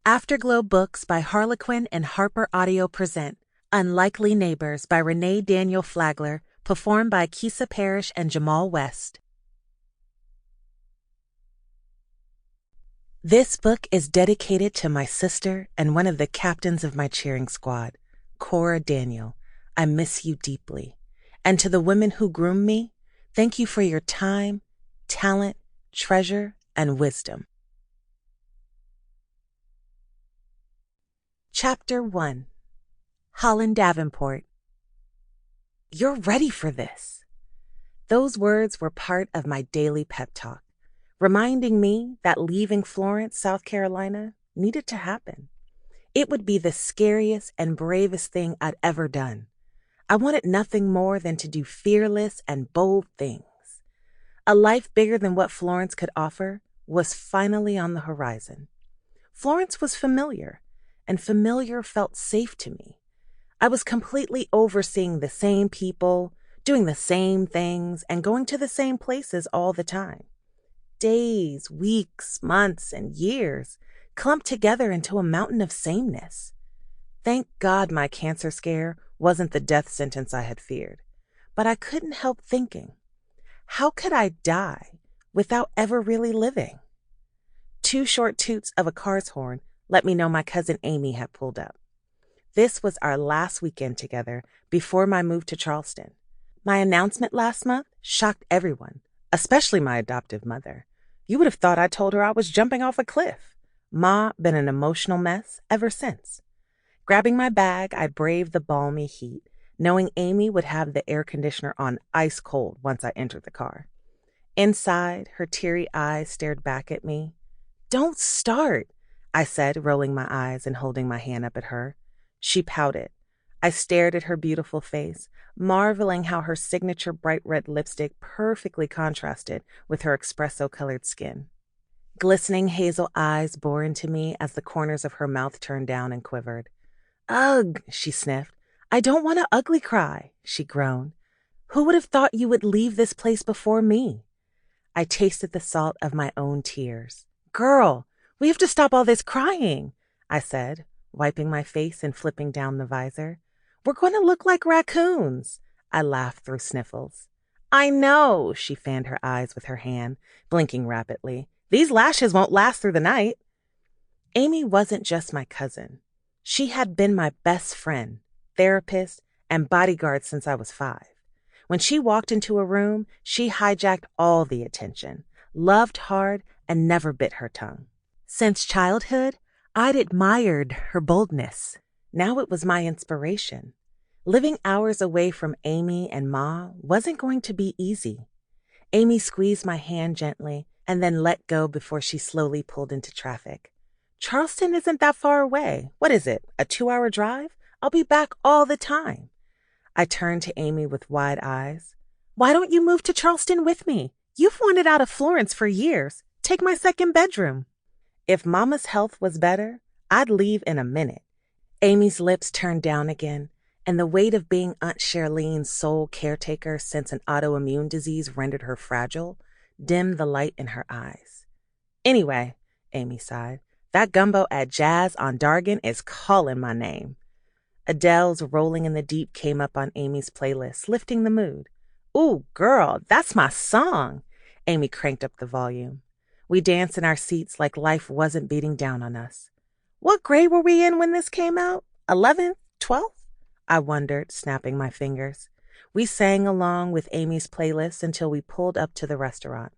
Afterglow Books by Harlequin and HarperAudio present Unlikely Neighbours by Renee Daniel Flagler, performed by Keisa Parrish and Jamal West. This book is dedicated to my sister and one of the captains of my cheering squad, Cora Daniel. I miss you deeply. And to the women who groomed me, thank you for your time, talent, treasure, and wisdom. Chapter 1. Holland Davenport. You're ready for this. Those words were part of my daily pep talk, reminding me that leaving Florence, South Carolina, needed to happen. It would be the scariest and bravest thing I'd ever done. I wanted nothing more than to do fearless and bold things. A life bigger than what Florence could offer was finally on the horizon. Florence was familiar, and familiar felt safe to me. I was completely overseeing the same people, doing the same things, and going to the same places all the time. Days, weeks, months, and years clumped together into a mountain of sameness. Thank God my cancer scare wasn't the death sentence I had feared, but I couldn't help thinking, how could I die without ever really living? 2 short toots of a car's horn let me know my cousin Amy had pulled up. This was our last weekend together before my move to Charleston. My announcement last month shocked everyone, especially my adoptive mother. You would have thought I told her I was jumping off a cliff. Ma been an emotional mess ever since. Grabbing my bag, I braved the balmy heat, knowing Amy would have the air conditioner on ice cold once I entered the car. Inside, her teary eyes stared back at me. Don't start, I said, rolling my eyes and holding my hand up at her. She pouted. I stared at her beautiful face, marveling how her signature bright red lipstick perfectly contrasted with her espresso-colored skin. Glistening hazel eyes bore into me as the corners of her mouth turned down and quivered. Ugh, she sniffed. I don't want to ugly cry, she groaned. Who would have thought you would leave this place before me? I tasted the salt of my own tears. Girl, we have to stop all this crying, I said, wiping my face and flipping down the visor. We're going to look like raccoons, I laughed through sniffles. I know, she fanned her eyes with her hand, blinking rapidly. These lashes won't last through the night. Amy wasn't just my cousin. She had been my best friend, therapist, and bodyguard since I was 5. When she walked into a room, she hijacked all the attention, loved hard, and never bit her tongue. Since childhood, I'd admired her boldness. Now it was my inspiration. Living hours away from Amy and Ma wasn't going to be easy. Amy squeezed my hand gently and then let go before she slowly pulled into traffic. Charleston isn't that far away. What is it, a 2-hour drive? I'll be back all the time. I turned to Amy with wide eyes. Why don't you move to Charleston with me? You've wanted out of Florence for years. Take my second bedroom. If Mama's health was better, I'd leave in a minute. Amy's lips turned down again, and the weight of being Aunt Charlene's sole caretaker since an autoimmune disease rendered her fragile dimmed the light in her eyes. Anyway, Amy sighed, that gumbo at Jazz on Dargan is calling my name. Adele's Rolling in the Deep came up on Amy's playlist, lifting the mood. Ooh, girl, that's my song. Amy cranked up the volume. We danced in our seats like life wasn't beating down on us. What grade were we in when this came out? 11th? 12th? I wondered, snapping my fingers. We sang along with Amy's playlist until we pulled up to the restaurant.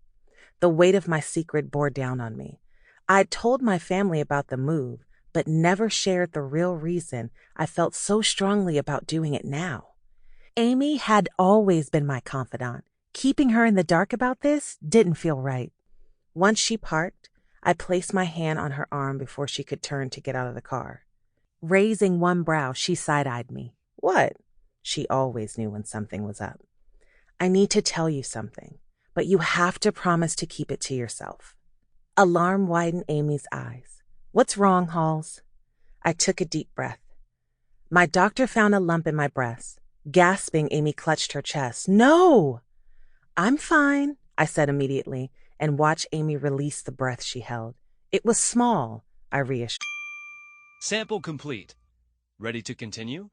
The weight of my secret bore down on me. I'd told my family about the move, but never shared the real reason I felt so strongly about doing it now. Amy had always been my confidant. Keeping her in the dark about this didn't feel right. Once she parked, I placed my hand on her arm before she could turn to get out of the car. Raising one brow, she side-eyed me. What? She always knew when something was up. I need to tell you something, but you have to promise to keep it to yourself. Alarm widened Amy's eyes. What's wrong, Halls? I took a deep breath. My doctor found a lump in my breast. Gasping, Amy clutched her chest. No! I'm fine, I said immediately, and watched Amy release the breath she held. It was small, I reassured. Sample complete. Ready to continue?